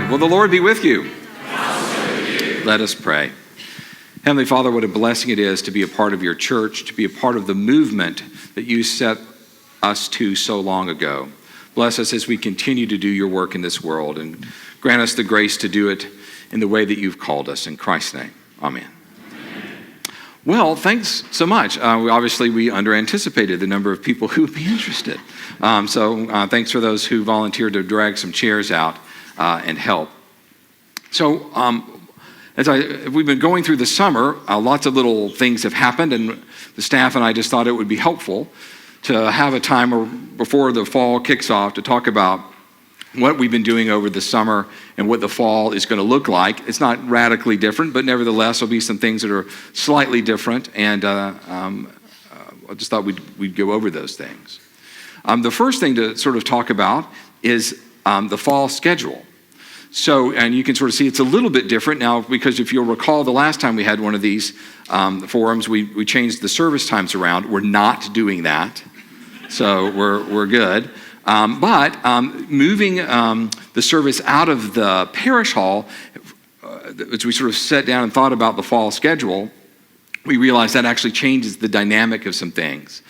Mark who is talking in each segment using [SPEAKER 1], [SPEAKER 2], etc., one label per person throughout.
[SPEAKER 1] right. Well, the Lord be with you. Let us pray. Heavenly Father, what a blessing it is to be a part of your church, to be a part of the movement that you set us to so long ago. Bless us as we continue to do your work in this world, and grant us the grace to do it in the way that you've called us. In Christ's name, amen. Well, thanks so much. We under-anticipated the number of people who would be interested. So thanks for those who volunteered to drag some chairs out and help. So we've been going through the summer, lots of little things have happened, and the staff and I just thought it would be helpful to have a time before the fall kicks off to talk about what we've been doing over the summer and what the fall is going to look like. It's not radically different, but nevertheless, there'll be some things that are slightly different, and I just thought we'd go over those things. The first thing to sort of talk about is the fall schedule. So, and you can sort of see it's a little bit different now, because if you'll recall, the last time we had one of these forums, we changed the service times around. We're not doing that, so we're good. But moving the service out of the parish hall, as we sort of sat down and thought about the fall schedule, we realized that actually changes the dynamic of some things.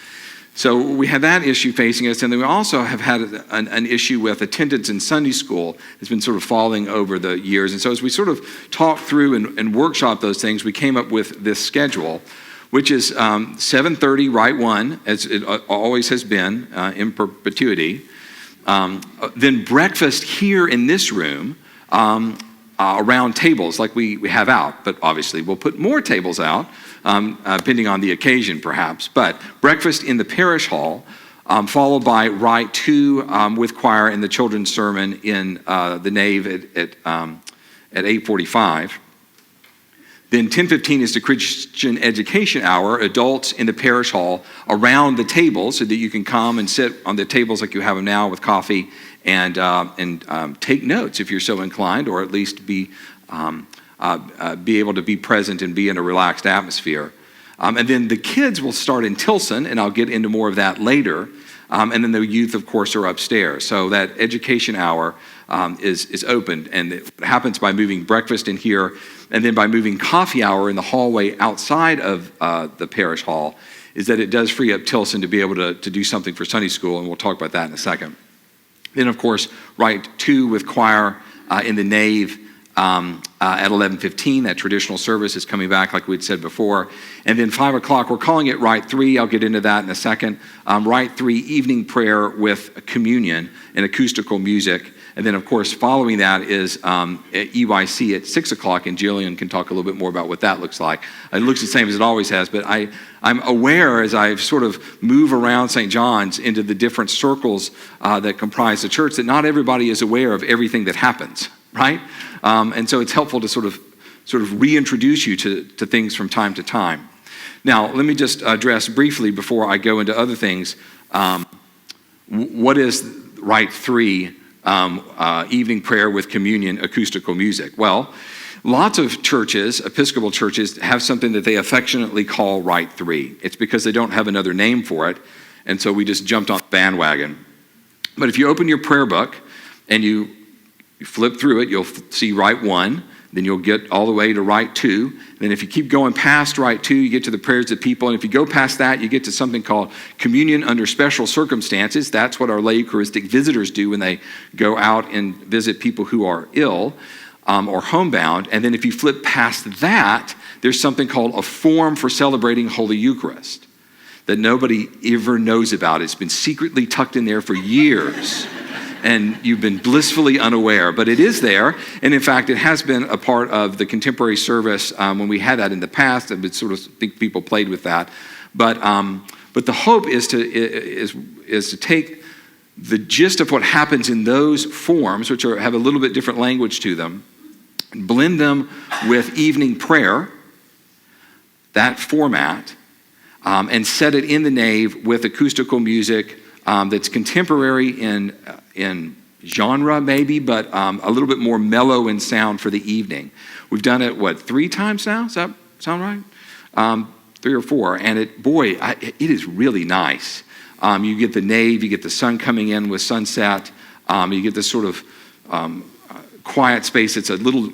[SPEAKER 1] So we had that issue facing us, and then we also have had an issue with attendance in Sunday school. It's been sort of falling over the years. And so as we sort of talked through and workshopped those things, we came up with this schedule, which is 7:30, right one, as it always has been in perpetuity. Then breakfast here in this room around tables like we have out, but obviously we'll put more tables out, depending on the occasion perhaps. But breakfast in the parish hall, followed by Rite 2 with choir and the children's sermon in the nave at 8:45. Then 10:15 is the Christian education hour, adults in the parish hall around the tables so that you can come and sit on the tables like you have them now with coffee and take notes if you're so inclined, or at least be able to be present and be in a relaxed atmosphere. And then the kids will start in Tilson, and I'll get into more of that later. And then the youth, of course, are upstairs. So that education hour is open, and it happens by moving breakfast in here, and then by moving coffee hour in the hallway outside of the parish hall, is that it does free up Tilson to be able to do something for Sunday school, and we'll talk about that in a second. Then, of course, Rite 2 with choir in the nave at 11:15. That traditional service is coming back like we'd said before. And then 5 o'clock, we're calling it Rite 3. I'll get into that in a second. Rite 3, evening prayer with communion and acoustical music. And then, of course, following that is EYC at 6 o'clock, and Jillian can talk a little bit more about what that looks like. It looks the same as it always has, but I'm aware as I sort of move around St. John's into the different circles that comprise the church that not everybody is aware of everything that happens, right? And so it's helpful to sort of reintroduce you to things from time to time. Now, let me just address briefly before I go into other things, what is Rite 3, evening prayer with communion, acoustical music? Well, lots of churches, Episcopal churches, have something that they affectionately call Rite 3. It's because they don't have another name for it, and so we just jumped on the bandwagon. But if you open your prayer book and you flip through it, you'll see Rite 1, then you'll get all the way to Rite 2. Then if you keep going past Rite 2, you get to the prayers of people. And if you go past that, you get to something called communion under special circumstances. That's what our lay Eucharistic visitors do when they go out and visit people who are ill or homebound. And then if you flip past that, there's something called a form for celebrating Holy Eucharist that nobody ever knows about. It's been secretly tucked in there for years. And you've been blissfully unaware, but it is there. And in fact, it has been a part of the contemporary service when we had that in the past. I would sort of think people played with that. But the hope is to take the gist of what happens in those forms, which have a little bit different language to them, and blend them with evening prayer, that format, and set it in the nave with acoustical music that's contemporary in genre maybe, but a little bit more mellow in sound for the evening. We've done it, 3 times now? Does that sound right? 3 or 4, and it is really nice. You get the nave, you get the sun coming in with sunset, you get this sort of quiet space. It's a little,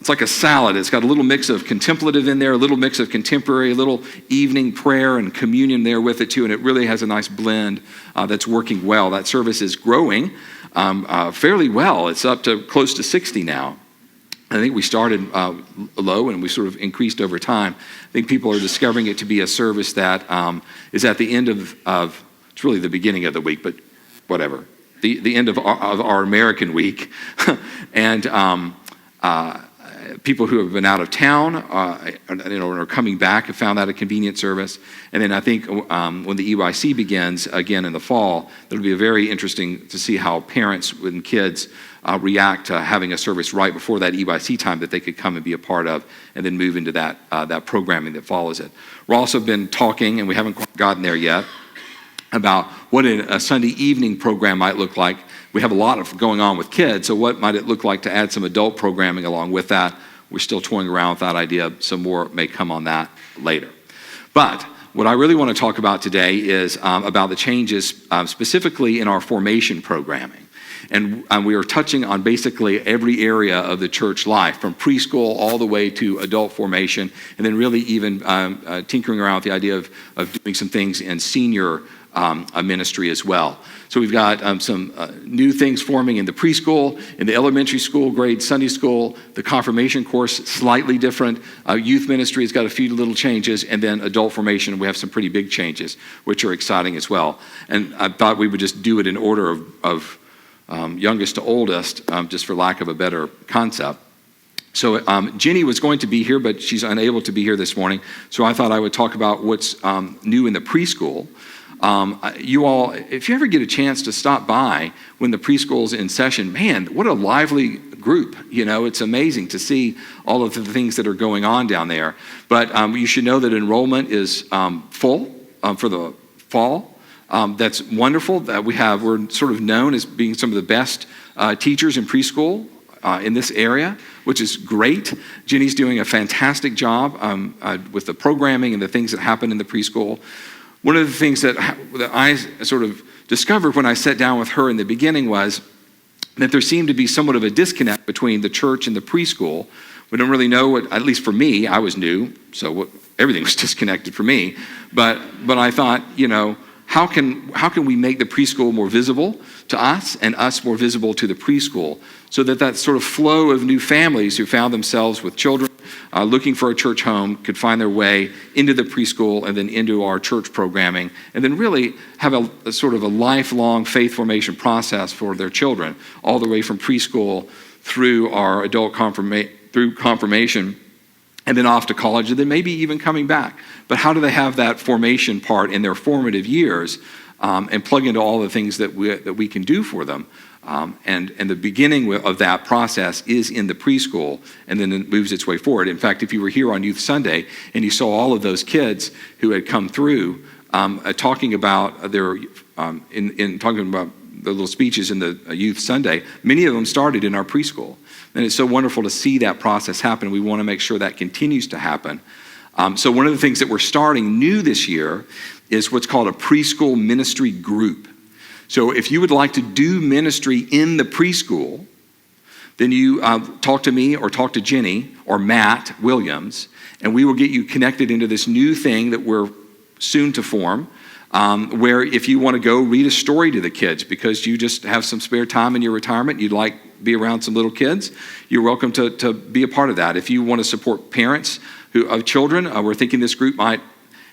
[SPEAKER 1] it's like a salad. It's got a little mix of contemplative in there, a little mix of contemporary, a little evening prayer and communion there with it too, and it really has a nice blend that's working well. That service is growing fairly well. It's up to close to 60 now. I think we started low and we sort of increased over time. I think people are discovering it to be a service that is at the end of it's really the beginning of the week, but whatever. The end of our American week. And people who have been out of town are coming back have found that a convenient service. And then I think when the EYC begins again in the fall, it'll be very interesting to see how parents and kids react to having a service right before that EYC time that they could come and be a part of and then move into that programming that follows it. We've also been talking, and we haven't quite gotten there yet, about what a Sunday evening program might look like. We have a lot of going on with kids, so what might it look like to add some adult programming along with that? We're still toying around with that idea. Some more may come on that later. But what I really want to talk about today is about the changes specifically in our formation programming. And we are touching on basically every area of the church life, from preschool all the way to adult formation, and then really even tinkering around with the idea of doing some things in senior ministry as well. So we've got some new things forming in the preschool, in the elementary school, grade Sunday school, the confirmation course, slightly different. Youth ministry has got a few little changes, and then adult formation, we have some pretty big changes, which are exciting as well. And I thought we would just do it in order of youngest to oldest, just for lack of a better concept. So Jenny was going to be here, but she's unable to be here this morning. So I thought I would talk about what's new in the preschool. You all, if you ever get a chance to stop by when the preschool's in session, man, what a lively group. You know, it's amazing to see all of the things that are going on down there. But you should know that enrollment is full for the fall. That's wonderful. That we're sort of known as being some of the best teachers in preschool in this area, which is great. Jenny's doing a fantastic job with the programming and the things that happen in the preschool. One of the things that I sort of discovered when I sat down with her in the beginning was that there seemed to be somewhat of a disconnect between the church and the preschool. We don't really know what, at least for me, I was new, so everything was disconnected for me. But I thought, you know, how can we make the preschool more visible to us and us more visible to the preschool, so that sort of flow of new families who found themselves with children looking for a church home could find their way into the preschool and then into our church programming, and then really have a sort of a lifelong faith formation process for their children, all the way from preschool through our adult confirmation, and then off to college, and then maybe even coming back. But how do they have that formation part in their formative years and plug into all the things that we can do for them? And the beginning of that process is in the preschool, and then it moves its way forward. In fact, if you were here on Youth Sunday and you saw all of those kids who had come through talking about their talking about the little speeches in the Youth Sunday, many of them started in our preschool. And it's so wonderful to see that process happen. We want to make sure that continues to happen. So one of the things that we're starting new this year is what's called a preschool ministry group. So if you would like to do ministry in the preschool, then you talk to me or talk to Jenny or Matt Williams, and we will get you connected into this new thing that we're soon to form, where if you want to go read a story to the kids because you just have some spare time in your retirement, you'd like to be around some little kids, you're welcome to be a part of that. If you want to support parents of children, we're thinking this group might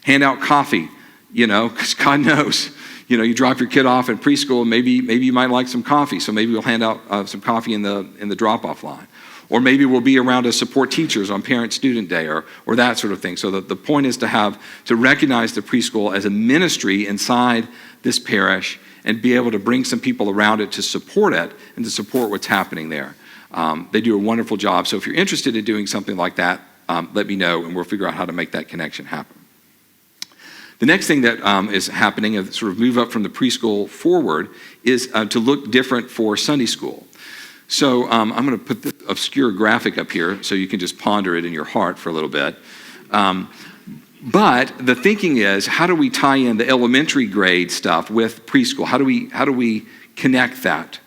[SPEAKER 1] hand out coffee, you know, because God knows, you know, you drop your kid off in preschool, maybe you might like some coffee, so maybe we'll hand out some coffee in the drop-off line. Or maybe we'll be around to support teachers on Parent-Student Day or that sort of thing. So the point is to recognize the preschool as a ministry inside this parish and be able to bring some people around it to support it and to support what's happening there. They do a wonderful job. So if you're interested in doing something like that, let me know and we'll figure out how to make that connection happen. The next thing that is happening, and sort of move up from the preschool forward, is to look different for Sunday school. So I'm going to put this obscure graphic up here so you can just ponder it in your heart for a little bit. But the thinking is, how do we tie in the elementary grade stuff with preschool? How do we connect that?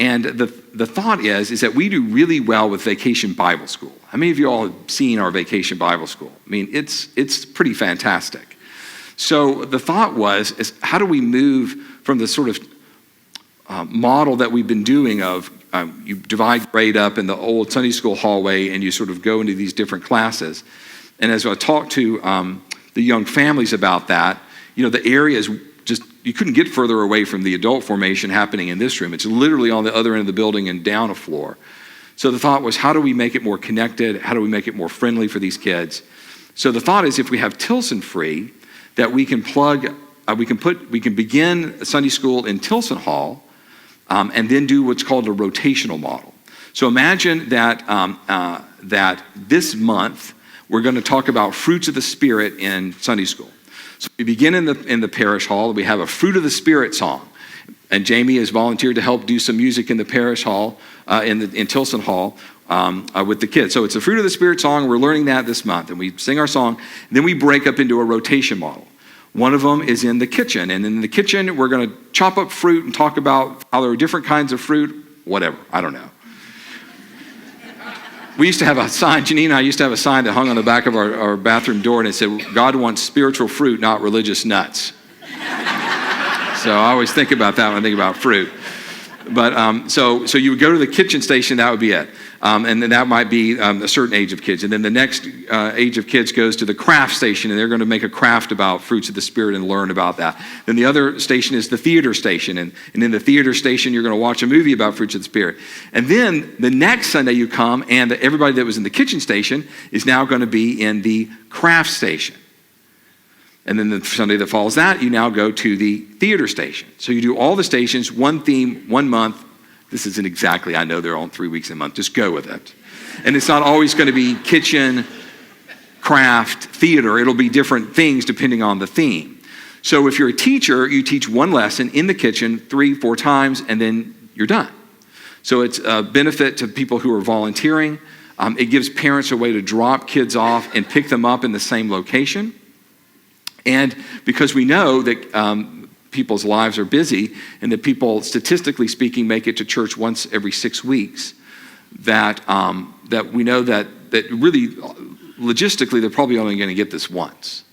[SPEAKER 1] And the thought is that we do really well with Vacation Bible School. How many of you all have seen our Vacation Bible School? I mean, it's pretty fantastic. So the thought is how do we move from the sort of model that we've been doing of you divide grade up in the old Sunday school hallway and you sort of go into these different classes. And as I talked to the young families about that, the area is just, you couldn't get further away from the adult formation happening in this room. It's literally on the other end of the building and down a floor. So the thought was, how do we make it more connected? How do we make it more friendly for these kids? So the thought is, if we have Tilson free, that we can we can begin Sunday school in Tilson Hall, and then do what's called a rotational model. So imagine that that this month we're going to talk about fruits of the Spirit in Sunday school. So we begin in the parish hall. We have a Fruit of the Spirit song, and Jamie has volunteered to help do some music in the parish hall in Tilson Hall with the kids. So it's a Fruit of the Spirit song. We're learning that this month, and we sing our song. And then we break up into a rotation model. One of them is in the kitchen, and in the kitchen we're going to chop up fruit and talk about how there are different kinds of fruit, whatever, I don't know. We used to have a sign, Janine and I used to have a sign that hung on the back of our bathroom door, and it said, God wants spiritual fruit, not religious nuts. So I always think about that when I think about fruit. But so you would go to the kitchen station, that would be it. And then that might be a certain age of kids. And then the next age of kids goes to the craft station, and they're going to make a craft about fruits of the Spirit and learn about that. Then the other station is the theater station. And in the theater station, you're going to watch a movie about fruits of the Spirit. And then the next Sunday you come, and everybody that was in the kitchen station is now going to be in the craft station. And then the Sunday that follows that, you now go to the theater station. So you do all the stations, one theme, 1 month. This isn't exactly, I know they're on 3 weeks a month. Just go with it. And it's not always going to be kitchen, craft, theater. It'll be different things depending on the theme. So if you're a teacher, you teach one lesson in the kitchen 3-4 times, and then you're done. So it's a benefit to people who are volunteering. It gives parents a way to drop kids off and pick them up in the same location. And because we know that people's lives are busy and that people, statistically speaking, make it to church once every 6 weeks, that we know that really, logistically, they're probably only going to get this once.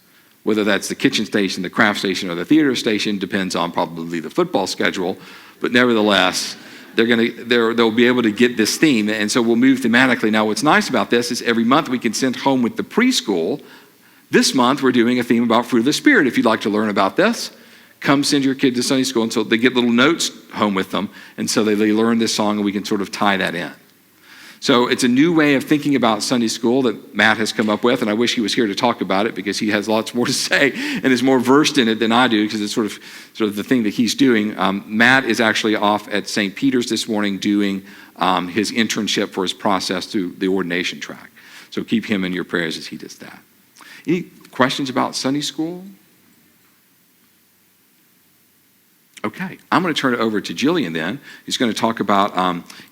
[SPEAKER 1] Whether that's the kitchen station, the craft station, or the theater station depends on probably the football schedule. But nevertheless, they'll be able to get this theme. And so we'll move thematically. Now, what's nice about this is every month we can send home with the preschool. This month, we're doing a theme about fruit of the Spirit. If you'd like to learn about this, come send your kid to Sunday school. And so they get little notes home with them. And so they learn this song, and we can sort of tie that in. So it's a new way of thinking about Sunday school that Matt has come up with. And I wish he was here to talk about it because he has lots more to say and is more versed in it than I do because it's sort of the thing that he's doing. Matt is actually off at St. Peter's this morning doing his internship for his process through the ordination track. So keep him in your prayers as he does that. Any questions about Sunday school? Okay, I'm going to turn it over to Jillian then. He's going to talk about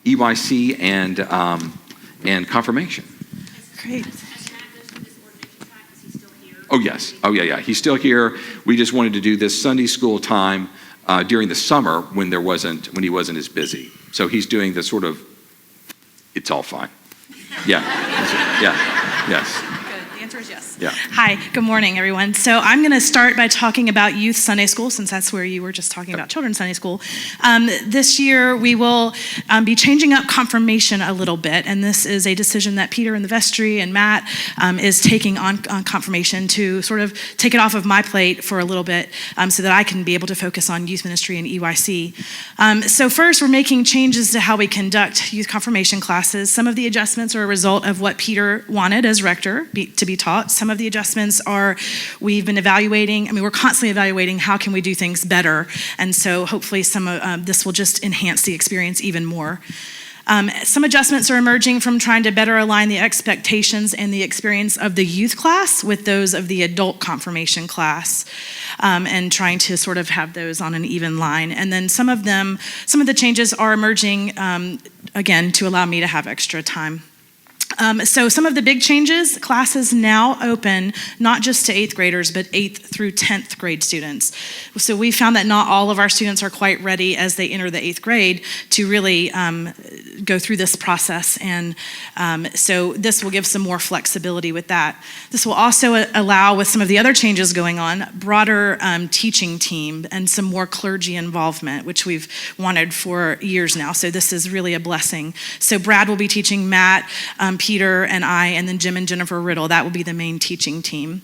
[SPEAKER 1] EYC and confirmation.
[SPEAKER 2] Great.
[SPEAKER 1] Oh, yes. Oh, yeah. He's still here. We just wanted to do this Sunday school time during the summer when he wasn't as busy. So he's doing the sort of, it's all fine. Yeah. Yes.
[SPEAKER 2] The answer is yes.
[SPEAKER 1] Yeah.
[SPEAKER 2] Hi, good morning, everyone. So I'm going to start by talking about Youth Sunday School, since that's where you were just talking about Children's Sunday School. This year, we will be changing up confirmation a little bit, and this is a decision that Peter in the vestry and Matt is taking on confirmation to sort of take it off of my plate for a little bit so that I can be able to focus on youth ministry and EYC. So first, we're making changes to how we conduct youth confirmation classes. Some of the adjustments are a result of what Peter wanted as rector to be taught. Some of the adjustments are we're constantly evaluating how can we do things better. And so hopefully this will just enhance the experience even more. Some adjustments are emerging from trying to better align the expectations and the experience of the youth class with those of the adult confirmation class, and trying to sort of have those on an even line. And then some of the changes are emerging, again, to allow me to have extra time. So some of the big changes, classes now open not just to 8th graders, but 8th through 10th grade students. So we found that not all of our students are quite ready as they enter the 8th grade to really go through this process. And so this will give some more flexibility with that. This will also allow, with some of the other changes going on, broader teaching team and some more clergy involvement, which we've wanted for years now. So this is really a blessing. So Brad will be teaching Matt, Peter and I, and then Jim and Jennifer Riddle. That will be the main teaching team.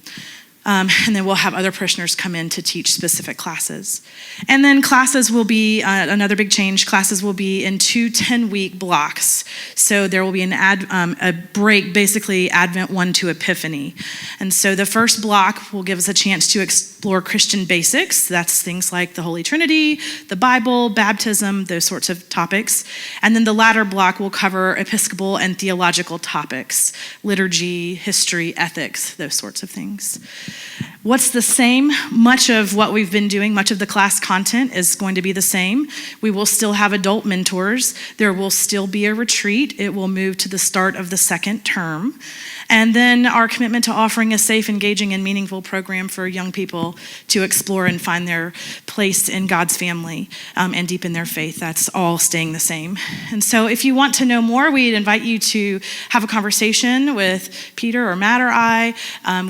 [SPEAKER 2] And then we'll have other parishioners come in to teach specific classes. And then classes will be, another big change, classes will be in 2 10-week blocks. So there will be a break, basically Advent 1 to Epiphany. And so the first block will give us a chance to explore Christian basics. That's things like the Holy Trinity, the Bible, baptism, those sorts of topics. And then the latter block will cover Episcopal and theological topics, liturgy, history, ethics, those sorts of things. What's the same? Much of what we've been doing, much of the class content is going to be the same. We will still have adult mentors. There will still be a retreat. It will move to the start of the second term. And then our commitment to offering a safe, engaging, and meaningful program for young people to explore and find their place in God's family and deepen their faith. That's all staying the same. And so if you want to know more, we'd invite you to have a conversation with Peter or Matt or I.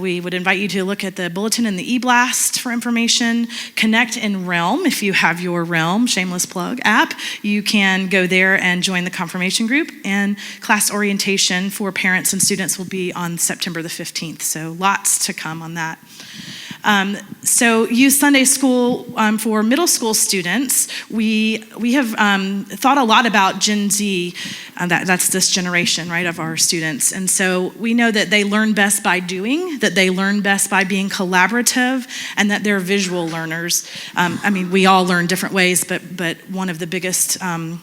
[SPEAKER 2] We would invite you to look at the bulletin and the e-blast for information. Connect in Realm. If you have your Realm, shameless plug, app, you can go there and join the confirmation group. And class orientation for parents and students will be on September the 15th. So lots to come on that. So Youth Sunday School for middle school students, we have thought a lot about Gen Z. That's this generation, right, of our students. And so we know that they learn best by doing, that they learn best by being collaborative, and that they're visual learners. We all learn different ways, but one of the biggest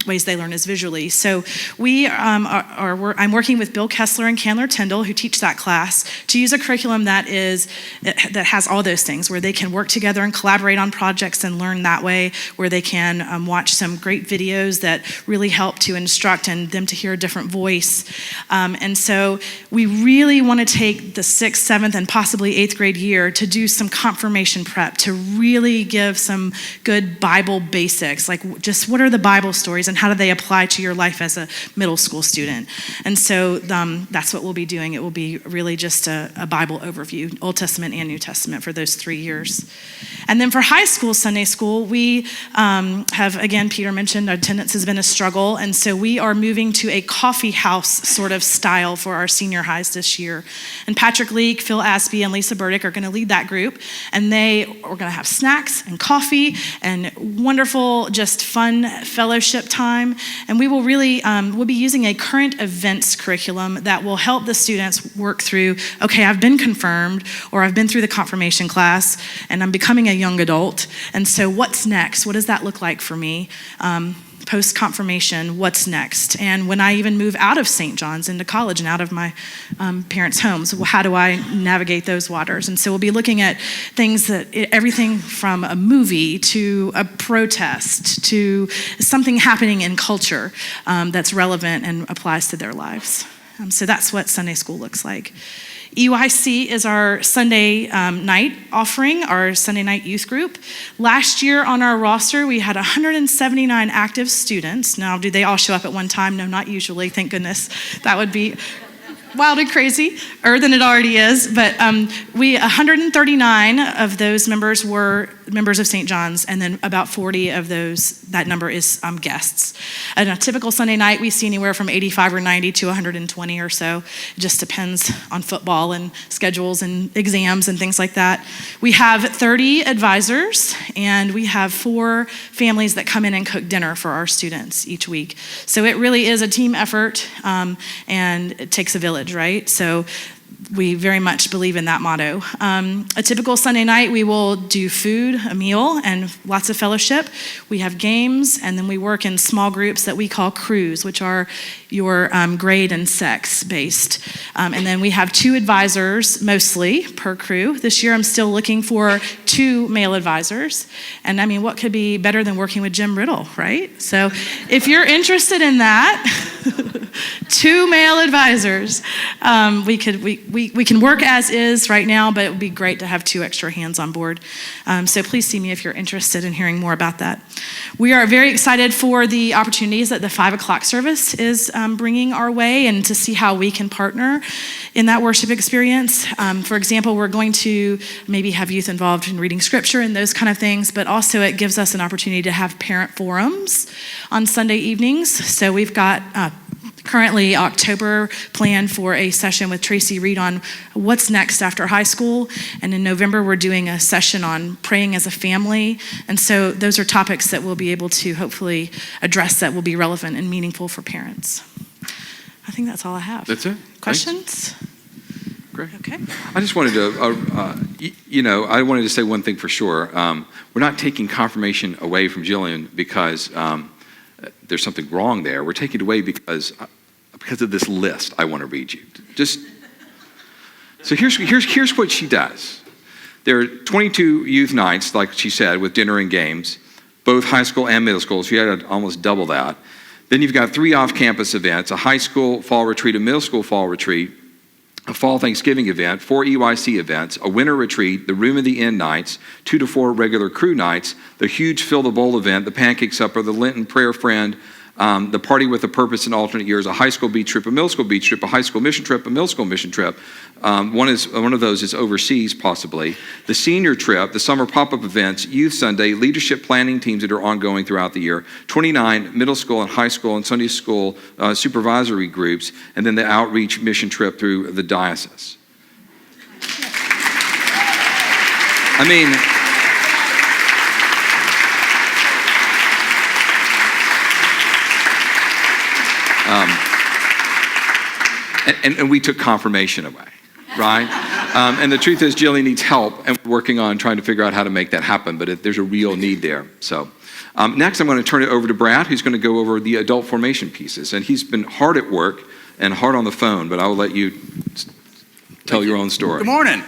[SPEAKER 2] ways they learn is visually. So I'm working with Bill Kessler and Candler Tyndall, who teach that class, to use a curriculum that has all those things, where they can work together and collaborate on projects and learn that way, where they can watch some great videos that really help to instruct and them to hear a different voice. And so we really want to take the 6th, 7th, and possibly 8th grade year to do some confirmation prep, to really give some good Bible basics, like just what are the Bible stories and how do they apply to your life as a middle school student. And so that's what we'll be doing. It will be really just a Bible overview, Old Testament and New Testament, for those 3 years. And then for high school Sunday school, we have, again, Peter mentioned, attendance has been a struggle, and so we are moving to a coffee house sort of style for our senior highs this year. And Patrick Leake, Phil Aspie, and Lisa Burdick are going to lead that group, and they are going to have snacks and coffee and wonderful, just fun fellowship time. And we will really, we'll be using a current events curriculum that will help the students work through, okay, I've been confirmed, or I've been through the confirmation class, and I'm becoming a young adult. And so what's next? What does that look like for me? Post-confirmation, what's next? And when I even move out of St. John's into college and out of my parents' homes, how do I navigate those waters? And so we'll be looking at things everything from a movie to a protest to something happening in culture that's relevant and applies to their lives. So that's what Sunday school looks like. EYC is our Sunday night offering, our Sunday night youth group. Last year on our roster, we had 179 active students. Now, do they all show up at one time? No, not usually, thank goodness. That would be wild and crazy, or than it already is. But 139 of those members were members of St. John's, and then about 40 of those, that number is guests. On a typical Sunday night, we see anywhere from 85 or 90 to 120 or so. It just depends on football and schedules and exams and things like that. We have 30 advisors, and we have 4 families that come in and cook dinner for our students each week. So it really is a team effort, and it takes a village, right? So we very much believe in that motto. A typical Sunday night, we will do food, a meal, and lots of fellowship. We have games, and then we work in small groups that we call crews, which are your grade and sex based. And then we have 2 advisors, mostly, per crew. This year, I'm still looking for 2 male advisors. And I mean, what could be better than working with Jim Riddle, right? So if you're interested in that, 2 male advisors. We can work as is right now, but it would be great to have 2 extra hands on board. So please see me if you're interested in hearing more about that. We are very excited for the opportunities that the 5 o'clock service is bringing our way, and to see how we can partner in that worship experience. For example, we're going to maybe have youth involved in reading scripture and those kind of things, but also it gives us an opportunity to have parent forums on Sunday evenings. So we've got currently October planned for a session with Tracy Reed on what's next after high school. And in November, we're doing a session on praying as a family. And so those are topics that we'll be able to hopefully address that will be relevant and meaningful for parents. I think that's all I have.
[SPEAKER 1] That's it.
[SPEAKER 2] Questions?
[SPEAKER 1] Thanks. Great.
[SPEAKER 2] Okay.
[SPEAKER 1] I just wanted to, I wanted to say one thing for sure. We're not taking confirmation away from Jillian because there's something wrong there. We're taking it away because of this list I want to read you. So here's what she does. There are 22 youth nights, like she said, with dinner and games, both high school and middle school. So you had to almost double that. Then you've got 3 off-campus events, a high school fall retreat, a middle school fall retreat, a fall Thanksgiving event, 4 EYC events, a winter retreat, the Room of the Inn nights, 2 to 4 regular crew nights, the huge Fill the Bowl event, the pancake supper, the Lenten prayer friend, the party with a purpose in alternate years, a high school beach trip, a middle school beach trip, a high school mission trip, a middle school mission trip. One of those is overseas, possibly. The senior trip, the summer pop-up events, Youth Sunday, leadership planning teams that are ongoing throughout the year, 29 middle school and high school and Sunday school supervisory groups, and then the outreach mission trip through the diocese. I mean, and we took confirmation away, right? And the truth is, Jillian needs help, and we're working on trying to figure out how to make that happen, but there's a real need there. So next, I'm going to turn it over to Brad, who's going to go over the adult formation pieces. And he's been hard at work and hard on the phone, but I will let you tell your own story.
[SPEAKER 3] Good morning.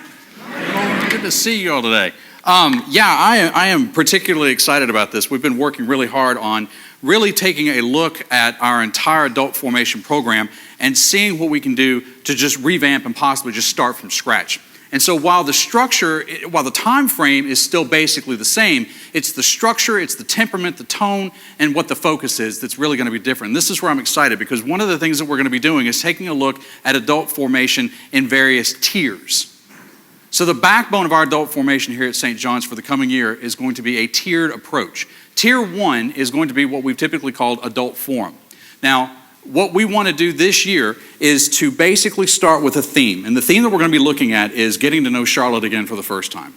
[SPEAKER 3] Good to see you all today. I am particularly excited about this. We've been working really hard on really taking a look at our entire adult formation program and seeing what we can do to just revamp and possibly just start from scratch. And so while the time frame is still basically the same, it's the structure, it's the temperament, the tone, and what the focus is that's really going to be different. This is where I'm excited, because one of the things that we're going to be doing is taking a look at adult formation in various tiers. So the backbone of our adult formation here at St. John's for the coming year is going to be a tiered approach. Tier 1 is going to be what we've typically called adult form. Now, what we want to do this year is to basically start with a theme. And the theme that we're going to be looking at is getting to know Charlotte again for the first time.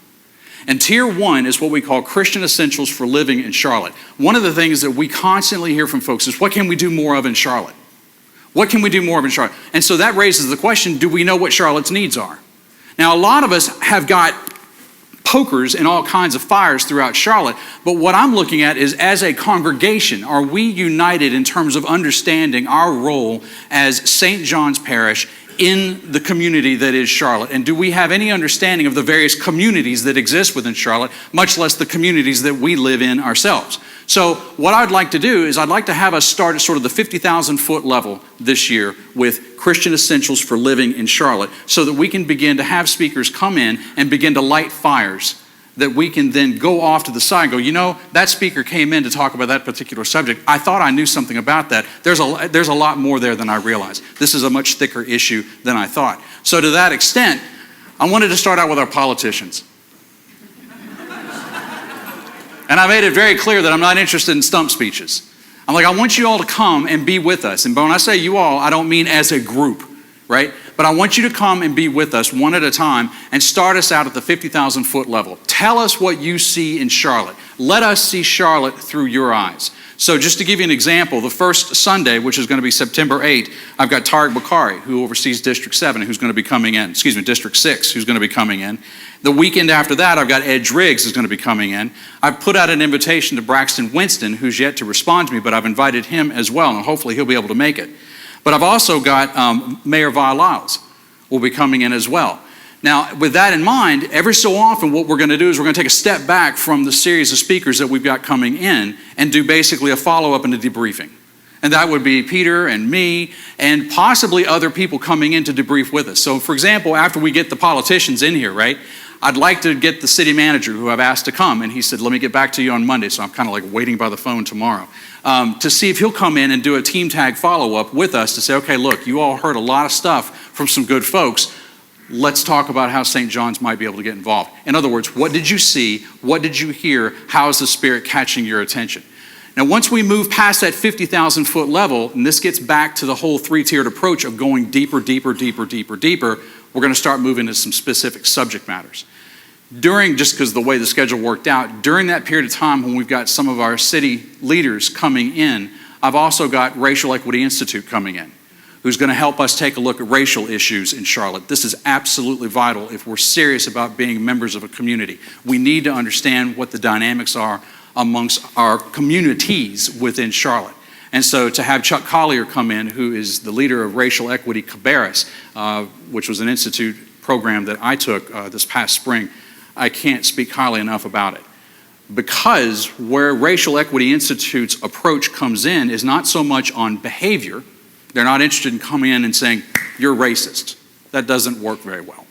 [SPEAKER 3] And Tier 1 is what we call Christian Essentials for Living in Charlotte. One of the things that we constantly hear from folks is, what can we do more of in Charlotte? What can we do more of in Charlotte? And so that raises the question, do we know what Charlotte's needs are? Now, a lot of us have got pokers in all kinds of fires throughout Charlotte, but what I'm looking at is, as a congregation, are we united in terms of understanding our role as St. John's Parish in the community that is Charlotte? And do we have any understanding of the various communities that exist within Charlotte, much less the communities that we live in ourselves? So what I'd like to do is I'd like to have us start at sort of the 50,000 foot level this year with Christian Essentials for Living in Charlotte, so that we can begin to have speakers come in and begin to light fires that we can then go off to the side and go, you know, that speaker came in to talk about that particular subject. I thought I knew something about that. There's a lot more there than I realized. This is a much thicker issue than I thought. So to that extent, I wanted to start out with our politicians. And I made it very clear that I'm not interested in stump speeches. I'm like, I want you all to come and be with us. And when I say you all, I don't mean as a group, right? But I want you to come and be with us one at a time and start us out at the 50,000 foot level. Tell us what you see in Charlotte. Let us see Charlotte through your eyes. So just to give you an example, the first Sunday, which is going to be September 8, I've got Tariq Bakari, who oversees District 7, who's going to be coming in. District 6, who's going to be coming in. The weekend after that, I've got Ed Driggs, who's going to be coming in. I've put out an invitation to Braxton Winston, who's yet to respond to me, but I've invited him as well, and hopefully he'll be able to make it. But I've also got Mayor Vi Lyles will be coming in as well. Now, with that in mind, every so often what we're going to do is we're going to take a step back from the series of speakers that we've got coming in and do basically a follow-up and a debriefing. And that would be Peter and me and possibly other people coming in to debrief with us. So, for example, after we get the politicians in here, right, I'd like to get the city manager who I've asked to come, and he said, let me get back to you on Monday, so I'm kind of like waiting by the phone tomorrow, to see if he'll come in and do a team tag follow-up with us to say, okay, look, you all heard a lot of stuff from some good folks. Let's talk about how St. John's might be able to get involved. In other words, what did you see? What did you hear? How is the Spirit catching your attention? Now, once we move past that 50,000 foot level, and this gets back to the whole three-tiered approach of going deeper, deeper, deeper, deeper, deeper, we're going to start moving to some specific subject matters. Just because of the way the schedule worked out, during that period of time when we've got some of our city leaders coming in, I've also got Racial Equity Institute coming in, who's going to help us take a look at racial issues in Charlotte. This is absolutely vital if we're serious about being members of a community. We need to understand what the dynamics are amongst our communities within Charlotte. And so to have Chuck Collier come in, who is the leader of Racial Equity Cabarrus, which was an institute program that I took this past spring, I can't speak highly enough about it. Because where Racial Equity Institute's approach comes in is not so much on behavior. They're not interested in coming in and saying, you're racist. That doesn't work very well.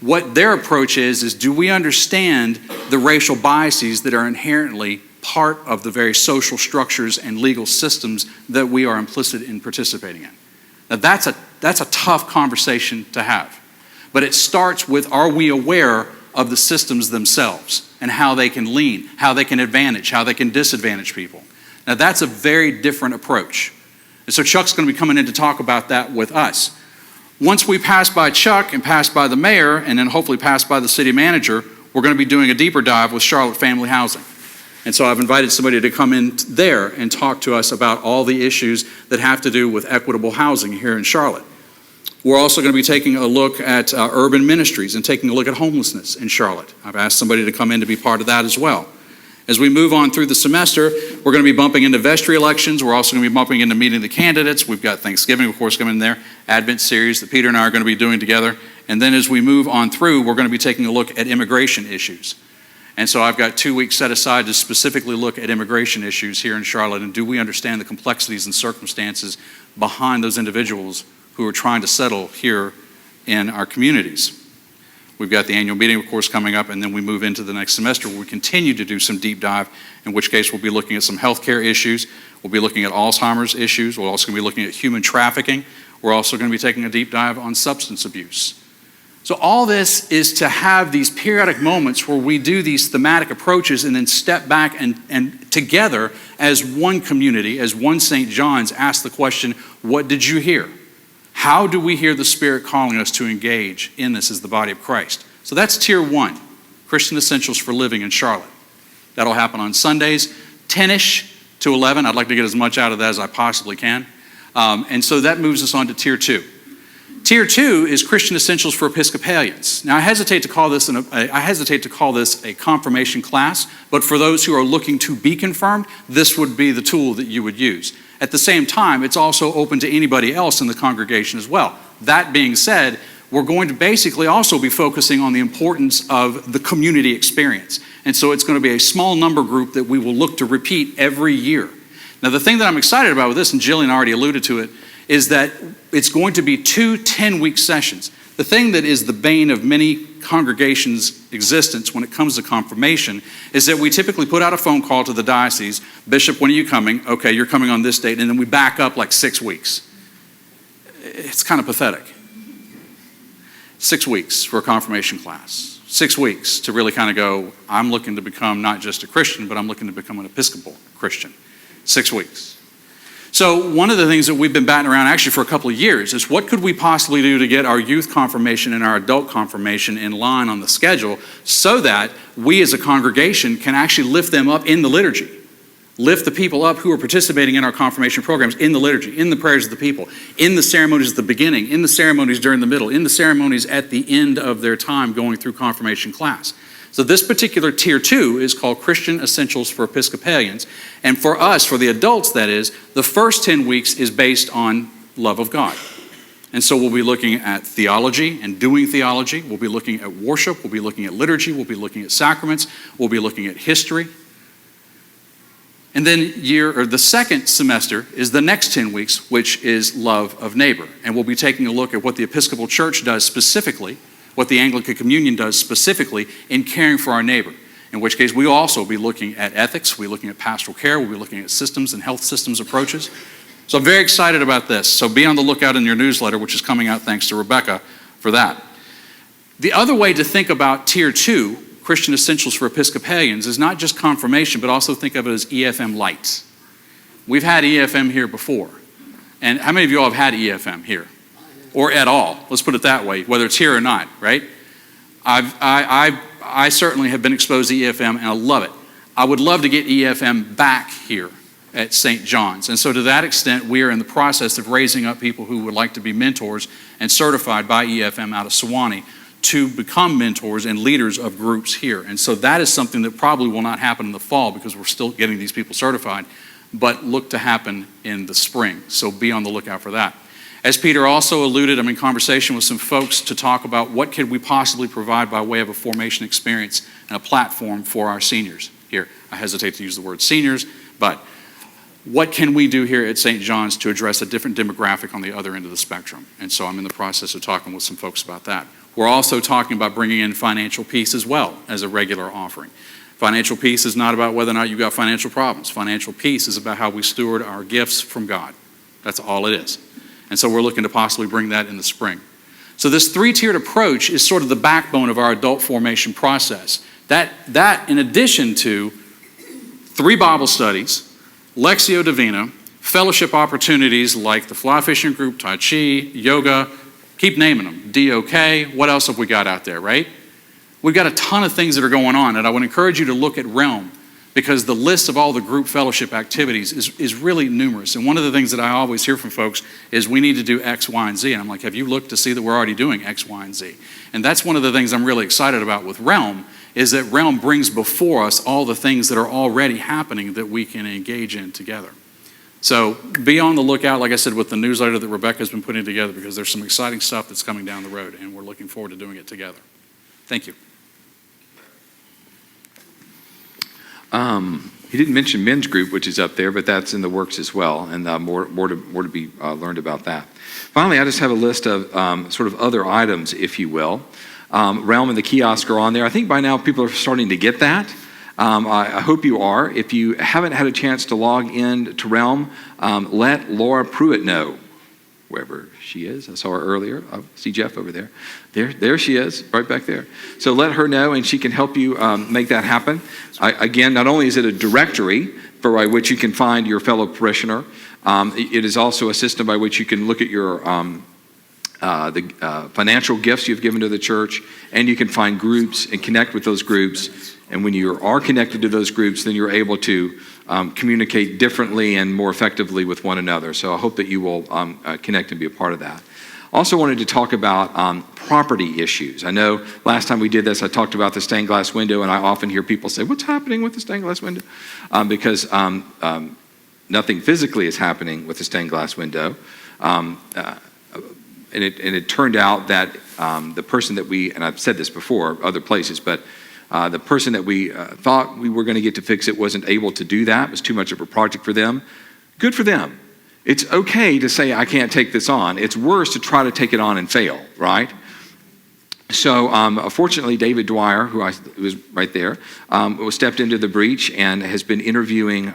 [SPEAKER 3] What their approach is do we understand the racial biases that are inherently part of the very social structures and legal systems that we are implicit in participating in? Now that's a tough conversation to have. But it starts with, are we aware of the systems themselves and how they can lean, how they can advantage, how they can disadvantage people? Now that's a very different approach. And so Chuck's going to be coming in to talk about that with us. Once we pass by Chuck and pass by the mayor and then hopefully pass by the city manager, we're going to be doing a deeper dive with Charlotte Family Housing. And so I've invited somebody to come in there and talk to us about all the issues that have to do with equitable housing here in Charlotte. We're also going to be taking a look at urban ministries and taking a look at homelessness in Charlotte. I've asked somebody to come in to be part of that as well. As we move on through the semester, we're going to be bumping into vestry elections. We're also going to be bumping into meeting the candidates. We've got Thanksgiving, of course, coming in there, Advent series that Peter and I are going to be doing together. And then as we move on through, we're going to be taking a look at immigration issues. And so I've got 2 weeks set aside to specifically look at immigration issues here in Charlotte, and do we understand the complexities and circumstances behind those individuals who are trying to settle here in our communities. We've got the annual meeting, of course, coming up, and then we move into the next semester where we continue to do some deep dive, in which case we'll be looking at some healthcare issues. We'll be looking at Alzheimer's issues. We're also going to be looking at human trafficking. We're also going to be taking a deep dive on substance abuse. So all this is to have these periodic moments where we do these thematic approaches and then step back and together as one community, as one St. John's, ask the question, what did you hear? How do we hear the Spirit calling us to engage in this as the body of Christ? So that's tier 1, Christian Essentials for Living in Charlotte. That'll happen on Sundays, 10-ish to 11. I'd like to get as much out of that as I possibly can. And so that moves us on to tier 2. Tier 2 is Christian Essentials for Episcopalians. Now I hesitate to call this a confirmation class, but for those who are looking to be confirmed, this would be the tool that you would use. At the same time, it's also open to anybody else in the congregation as well. That being said, we're going to basically also be focusing on the importance of the community experience. And so it's going to be a small number group that we will look to repeat every year. Now, the thing that I'm excited about with this, and Jillian already alluded to it, is that it's going to be 2 10-week sessions. The thing that is the bane of many congregations' existence when it comes to confirmation is that we typically put out a phone call to the diocese, Bishop, when are you coming? Okay, you're coming on this date, and then we back up like 6 weeks. It's kind of pathetic. 6 weeks for a confirmation class. 6 weeks to really kind of go, I'm looking to become not just a Christian, but I'm looking to become an Episcopal Christian. 6 weeks. So one of the things that we've been batting around actually for a couple of years is what could we possibly do to get our youth confirmation and our adult confirmation in line on the schedule so that we as a congregation can actually lift them up in the liturgy. Lift the people up who are participating in our confirmation programs in the liturgy, in the prayers of the people, in the ceremonies at the beginning, in the ceremonies during the middle, in the ceremonies at the end of their time going through confirmation class. So this particular tier 2 is called Christian Essentials for Episcopalians. And for us, for the adults that is, the first 10 weeks is based on love of God. And so we'll be looking at theology and doing theology. We'll be looking at worship. We'll be looking at liturgy. We'll be looking at sacraments. We'll be looking at history. And then the second semester is the next 10 weeks, which is love of neighbor. And we'll be taking a look at what the Episcopal Church does specifically, what the Anglican Communion does specifically in caring for our neighbor. In which case, we'll also be looking at ethics, we'll be looking at pastoral care, we'll be looking at systems and health systems approaches. So I'm very excited about this. So be on the lookout in your newsletter, which is coming out thanks to Rebecca for that. The other way to think about Tier 2, Christian Essentials for Episcopalians, is not just confirmation, but also think of it as EFM lights. We've had EFM here before. And how many of you all have had EFM here? Or at all? Let's put it that way, whether it's here or not, right? I certainly have been exposed to EFM, and I love it. I would love to get EFM back here at St. John's. And so to that extent, we are in the process of raising up people who would like to be mentors and certified by EFM out of Sewanee to become mentors and leaders of groups here. And so that is something that probably will not happen in the fall because we're still getting these people certified, but look to happen in the spring. So be on the lookout for that. As Peter also alluded, I'm in conversation with some folks to talk about what could we possibly provide by way of a formation experience and a platform for our seniors here. I hesitate to use the word seniors, but what can we do here at St. John's to address a different demographic on the other end of the spectrum? And so I'm in the process of talking with some folks about that. We're also talking about bringing in financial peace as well as a regular offering. Financial peace is not about whether or not you've got financial problems. Financial peace is about how we steward our gifts from God. That's all it is. And so we're looking to possibly bring that in the spring. So this three-tiered approach is sort of the backbone of our adult formation process. That in addition to 3 Bible studies, Lectio Divina, fellowship opportunities like the fly fishing group, Tai Chi, yoga, keep naming them, DOK, what else have we got out there, right? We've got a ton of things that are going on, and I would encourage you to look at Realm because the list of all the group fellowship activities is really numerous. And one of the things that I always hear from folks is we need to do X, Y, and Z. And I'm like, have you looked to see that we're already doing X, Y, and Z? And that's one of the things I'm really excited about with Realm is that Realm brings before us all the things that are already happening that we can engage in together. So be on the lookout, like I said, with the newsletter that Rebecca's been putting together because there's some exciting stuff that's coming down the road and we're looking forward to doing it together. Thank you.
[SPEAKER 1] He didn't mention men's group, which is up there, but that's in the works as well, and more to be learned about that. Finally, I just have a list of sort of other items, if you will. Realm and the kiosk are on there. I think by now people are starting to get that. I hope you are. If you haven't had a chance to log in to Realm, let Laura Pruitt know, wherever she is. I saw her earlier. I see Jeff over there. There she is, right back there. So let her know, and she can help you make that happen. Again, not only is it a directory by which you can find your fellow parishioner, it is also a system by which you can look at your the financial gifts you've given to the church, and you can find groups and connect with those groups. And when you are connected to those groups, then you're able to communicate differently and more effectively with one another. So I hope that you will connect and be a part of that. Also wanted to talk about property issues. I know last time we did this, I talked about the stained glass window, and I often hear people say, what's happening with the stained glass window? Because nothing physically is happening with the stained glass window. And it turned out that the person that and I've said this before other places, but the person that we thought we were going to get to fix it wasn't able to do that. It was too much of a project for them. Good for them. It's okay to say, I can't take this on. It's worse to try to take it on and fail, right? So fortunately, David Dwyer, who was right there, stepped into the breach and has been interviewing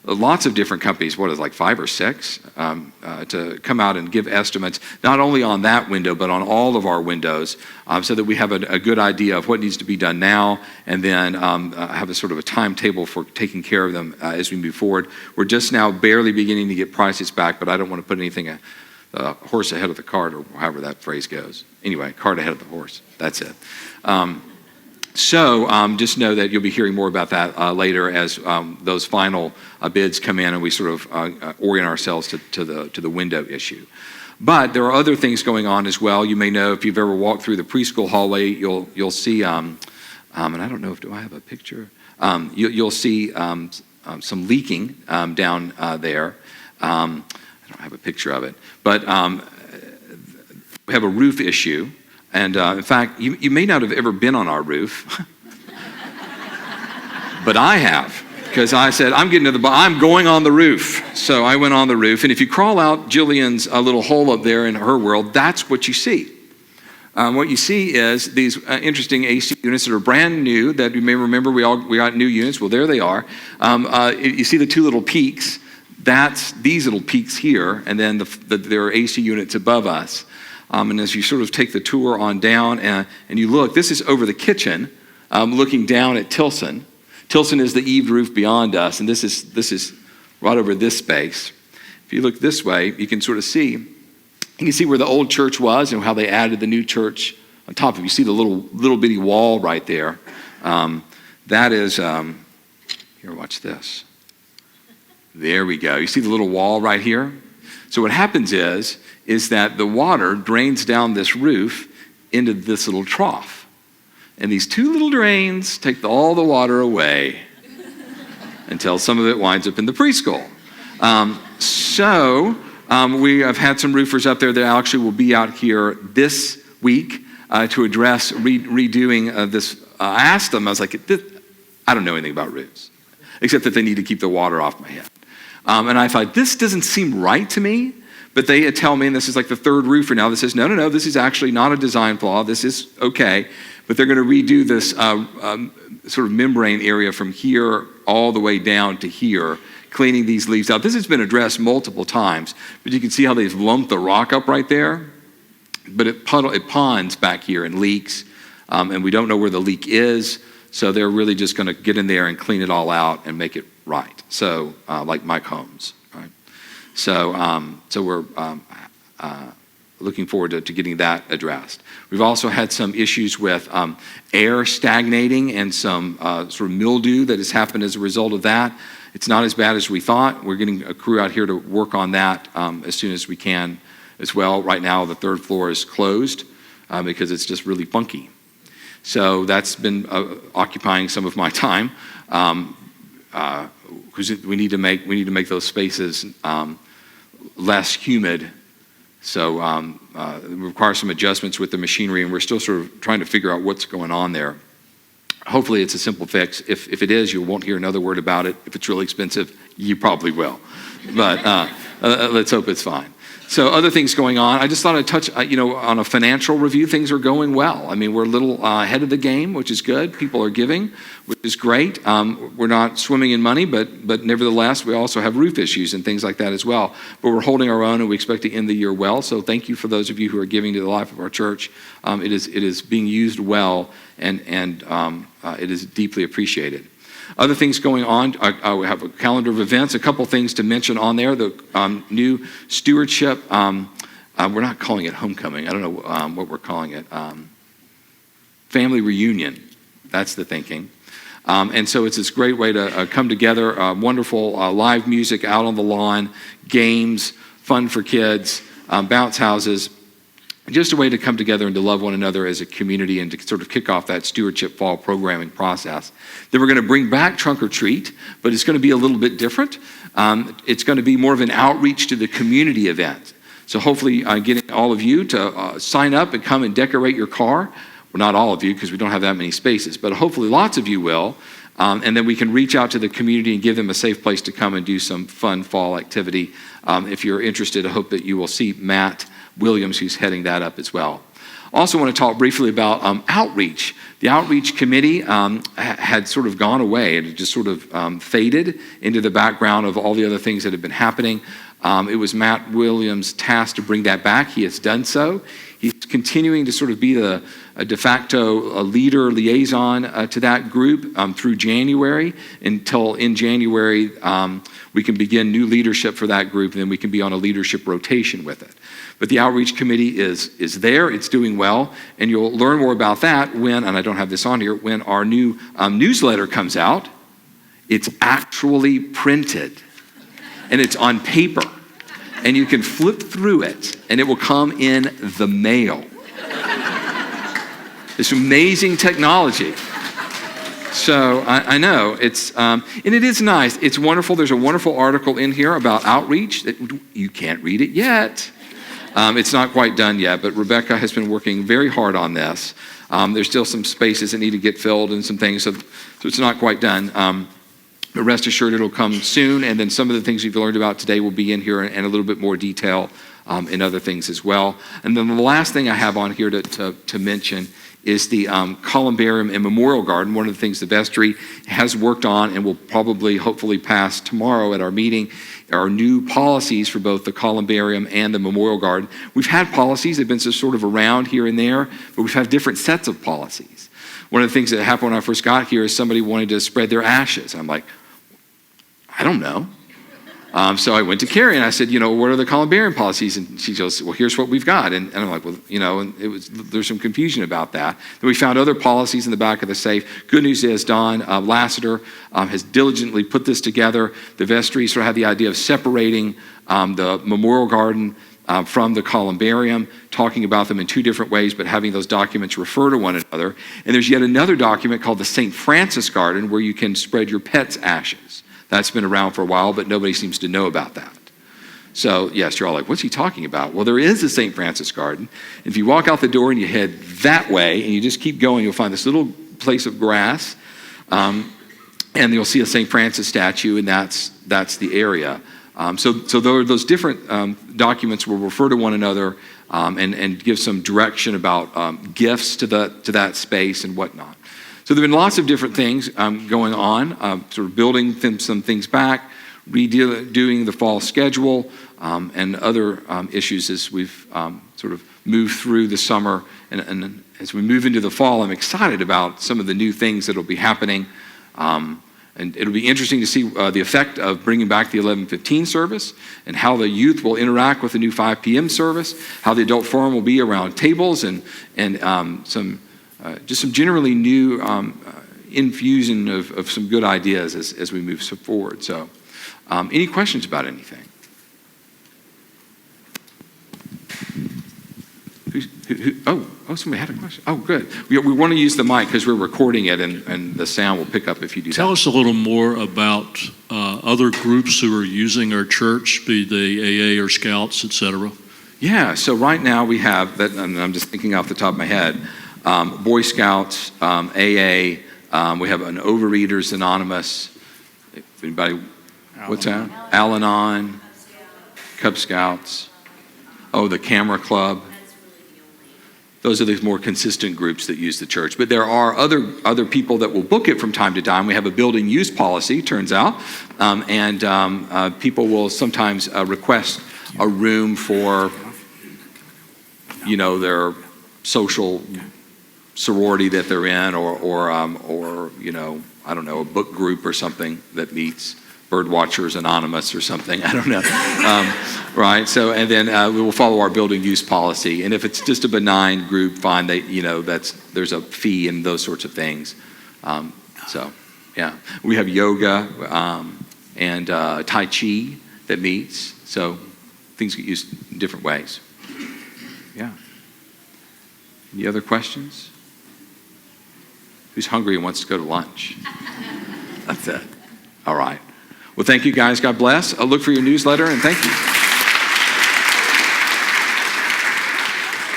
[SPEAKER 1] lots of different companies, like 5 or 6, to come out and give estimates, not only on that window, but on all of our windows, so that we have a good idea of what needs to be done now, and then have a sort of a timetable for taking care of them as we move forward. We're just now barely beginning to get prices back, but I don't want to put anything, a horse ahead of the cart, or however that phrase goes. Anyway, cart ahead of the horse. That's it. So just know that you'll be hearing more about that later as those final bids come in and we sort of orient ourselves to the window issue. But there are other things going on as well. You may know if you've ever walked through the preschool hallway, you'll see, and I don't know do I have a picture? You'll see some leaking down there. I don't have a picture of it, but we have a roof issue. And in fact, you may not have ever been on our roof, but I have. because I said, I'm going on the roof. So I went on the roof. And if you crawl out Jillian's little hole up there in her world, that's what you see. What you see is these interesting AC units that are brand new, that you may remember we got new units. Well, there they are. You see the two little peaks. That's these little peaks here, and then there are AC units above us. And as you sort of take the tour on down and you look, this is over the kitchen, looking down at Tilson. Tilson is the eaved roof beyond us, and this is right over this space. If you look this way, you can sort of see. You can see where the old church was and how they added the new church on top of it. You see the little bitty wall right there. That is, here, watch this. There we go. You see the little wall right here? So what happens is that the water drains down this roof into this little trough. And these two little drains take all the water away until some of it winds up in the preschool. We have had some roofers up there that actually will be out here this week to address redoing this. I asked them, I was like, I don't know anything about roofs, except that they need to keep the water off my head. And I thought, this doesn't seem right to me. But they tell me, and this is like the third roofer now that says, no, this is actually not a design flaw. This is okay. But they're going to redo this sort of membrane area from here all the way down to here, cleaning these leaves out. This has been addressed multiple times, but you can see how they've lumped the rock up right there. But it ponds back here and leaks, and we don't know where the leak is. So they're really just going to get in there and clean it all out and make it right. So like Mike Holmes, right? So we're looking forward to getting that addressed. We've also had some issues with air stagnating and some sort of mildew that has happened as a result of that. It's not as bad as we thought. We're getting a crew out here to work on that as soon as we can as well. Right now, the third floor is closed because it's just really funky. So that's been occupying some of my time because we need to make those spaces less humid. So it requires some adjustments with the machinery, and we're still sort of trying to figure out what's going on there. Hopefully it's a simple fix. If it is, you won't hear another word about it. If it's really expensive, you probably will. But let's hope it's fine. So other things going on. I just thought I'd touch, on a financial review. Things are going well. I mean, we're a little ahead of the game, which is good. People are giving, which is great. We're not swimming in money, but nevertheless, we also have roof issues and things like that as well. But we're holding our own, and we expect to end the year well. So thank you for those of you who are giving to the life of our church. It is being used well, and it is deeply appreciated. Other things going on, we have a calendar of events, a couple things to mention on there. The new stewardship, we're not calling it homecoming. I don't know what we're calling it. Family reunion, that's the thinking. And so it's this great way to come together, wonderful live music out on the lawn, games, fun for kids, bounce houses. Just a way to come together and to love one another as a community and to sort of kick off that stewardship fall programming process. Then we're going to bring back Trunk or Treat, but it's going to be a little bit different. It's going to be more of an outreach to the community event. So hopefully getting all of you to sign up and come and decorate your car. Well, not all of you because we don't have that many spaces, but hopefully lots of you will. And then we can reach out to the community and give them a safe place to come and do some fun fall activity. If you're interested, I hope that you will see Matt Williams, who's heading that up as well. Also want to talk briefly about outreach. The outreach committee had sort of gone away. It had just sort of faded into the background of all the other things that had been happening. It was Matt Williams' task to bring that back. He has done so. He's continuing to sort of be the de facto leader, liaison to that group through January, until in January we can begin new leadership for that group, and then we can be on a leadership rotation with it. But the outreach committee is there, it's doing well, and you'll learn more about that when, and I don't have this on here, when our new newsletter comes out. It's actually printed, and it's on paper, and you can flip through it, and it will come in the mail. This amazing technology. So I know it's, and it is nice. It's wonderful. There's a wonderful article in here about outreach that you can't read it yet. It's not quite done yet, but Rebecca has been working very hard on this. There's still some spaces that need to get filled and some things, so it's not quite done. But rest assured it'll come soon, and then some of the things we've learned about today will be in here and a little bit more detail in other things as well. And then the last thing I have on here to mention is the columbarium and memorial garden. One of the things the vestry has worked on and will probably, hopefully pass tomorrow at our meeting are new policies for both the columbarium and the memorial garden. We've had policies, they've been sort of around here and there, but we've had different sets of policies. One of the things that happened when I first got here is somebody wanted to spread their ashes. I'm like, I don't know. So I went to Carrie and I said, what are the columbarium policies? And she goes, well, here's what we've got. And I'm like, well, and there's some confusion about that. Then we found other policies in the back of the safe. Good news is Don Lassiter has diligently put this together. The vestry sort of had the idea of separating the memorial garden from the columbarium, talking about them in two different ways, but having those documents refer to one another. And there's yet another document called the St. Francis Garden where you can spread your pet's ashes. That's been around for a while, but nobody seems to know about that. So, yes, you're all like, what's he talking about? Well, there is a St. Francis Garden. If you walk out the door and you head that way, and you just keep going, you'll find this little place of grass, and you'll see a St. Francis statue, and that's the area. So those different documents will refer to one another and give some direction about gifts to that space and whatnot. So there have been lots of different things going on, sort of building some things back, redoing the fall schedule, and other issues as we've sort of moved through the summer. And as we move into the fall, I'm excited about some of the new things that will be happening. And it'll be interesting to see the effect of bringing back the 11:15 service and how the youth will interact with the new 5 p.m. service, how the adult forum will be around tables and just some generally new infusion of some good ideas as we move forward. So any questions about anything? Oh, somebody had a question. Oh, good. We want to use the mic because we're recording it and the sound will pick up if you do that.
[SPEAKER 4] Tell us a little more about other groups who are using our church, be they AA or Scouts, etc.
[SPEAKER 1] Yeah, so right now we have, that, and I'm just thinking off the top of my head, Boy Scouts, AA, we have an Overeaters Anonymous, anybody, what's that? Al-Anon, Cub Scouts, the Camera Club. Those are the more consistent groups that use the church. But there are other people that will book it from time to time. We have a building use policy, turns out, and people will sometimes request a room for, their social sorority that they're in, or I don't know, a book group or something that meets, Bird Watchers Anonymous or something, I don't know. Right, so, and then we will follow our building use policy. And if it's just a benign group, fine, there's a fee and those sorts of things. So, yeah. We have yoga and Tai Chi that meets, so things get used in different ways. Yeah. Any other questions? Who's hungry and wants to go to lunch? That's it. All right. Well, thank you guys. God bless. I'll look for your newsletter and thank you.